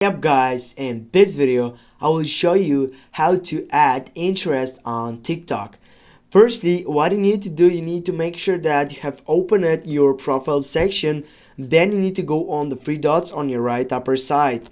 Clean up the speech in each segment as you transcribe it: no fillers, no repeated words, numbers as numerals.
Up guys, in this video I will show you how to add interest on TikTok. Firstly, what you need to do, you need to make sure that you have opened your profile section. Then you need to go on the three dots on your right upper side.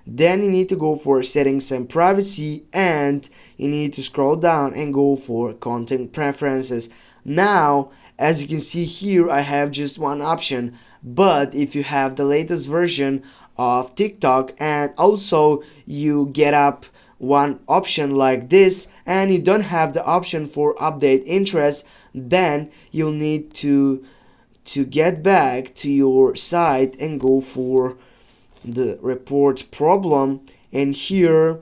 Then you need to go for settings and privacy, and you need to scroll down and go for content preferences. Now, as you can see here, I have just one option, but if you have the latest version of TikTok and also you get up one option like this and you don't have the option for update interest, then you'll need to get back to your site and go for the report problem, and here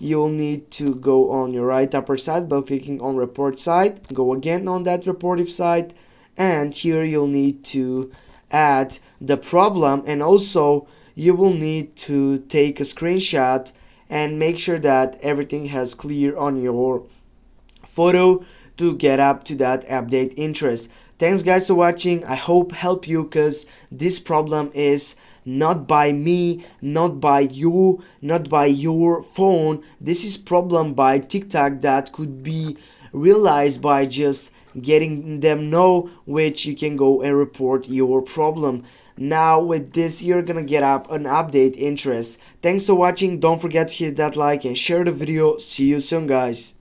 you'll need to go on your right upper side by clicking on report site, go again on that reportive site, and here you'll need to add the problem, and also you will need to take a screenshot and make sure that everything has clear on your photo to get up to that update interest. Thanks guys for watching. I hope help you, because this problem is not by me, not by you, not by your phone. This is problem by TikTok that could be realized by just getting them know, which you can go and report your problem. Now with this you're gonna get up an update interest. Thanks for watching. Don't forget to hit that like and share the video. See you soon guys.